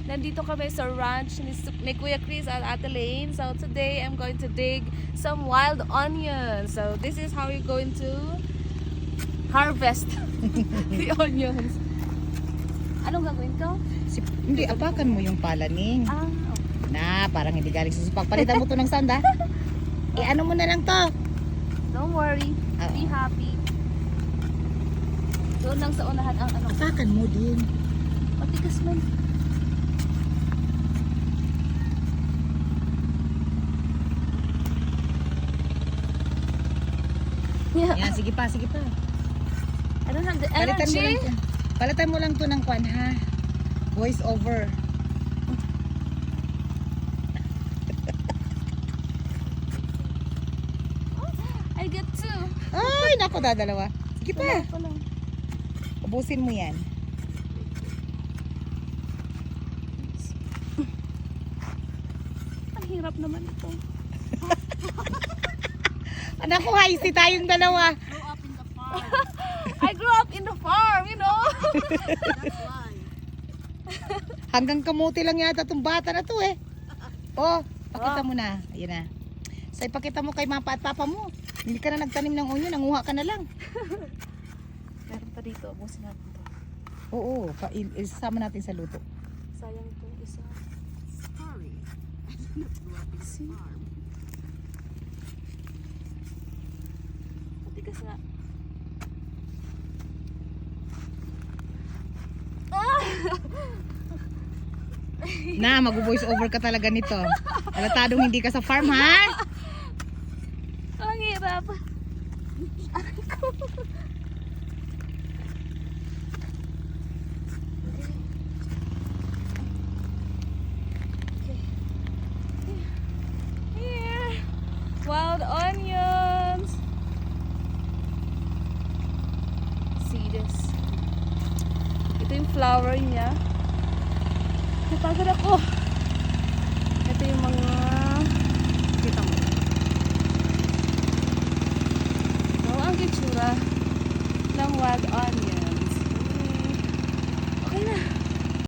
Nandito kami sa ranch ni Kuya Chris at Ate Lane. So today I'm going to dig some wild onions. So this is how we're going to harvest the onions. Anong gagawin ko? Hindi, apakan mo yung palaning. Ah, okay. Na, parang hindi galing sa supak. Palitan mo to ng sanda. Ano mo na lang to. Don't worry. Be happy. Doon lang sa unahan ang ano. Apakan mo din. Matigas man. Yeah. Yan, sige pa, sige pa. I don't have the Palitan mo lang energy. to. Palitan mo lang to ng kwan, ha? Voice over. I get two. Ay, nako, dadalawa. Sige pa. Wala. Ubusin mo yan. Ang hirap naman ito. Anak ko, haisi tayong dalawa. I grew up in the farm, you know. Hanggang kamuti lang yata itong bata na to eh. Oh, pakita mo na. Ayan na. So, ipakita mo kay mama at papa mo. Hindi ka na nagtanim ng onion, nanguha ka na lang. Meron pa dito. Busin natin ito. Oo, isama natin sa luto. Sayang ito. Isa. See? Matigas nga. Na, mag-voice over ka talaga nito. Alatadong hindi ka sa farm, ha? Ang hirap. Here. Wild onions. See this. Ito yung flower niya. Napagod ako. Ito yung mga kita mo. So, ang kitsura ng wild onions. Okay na.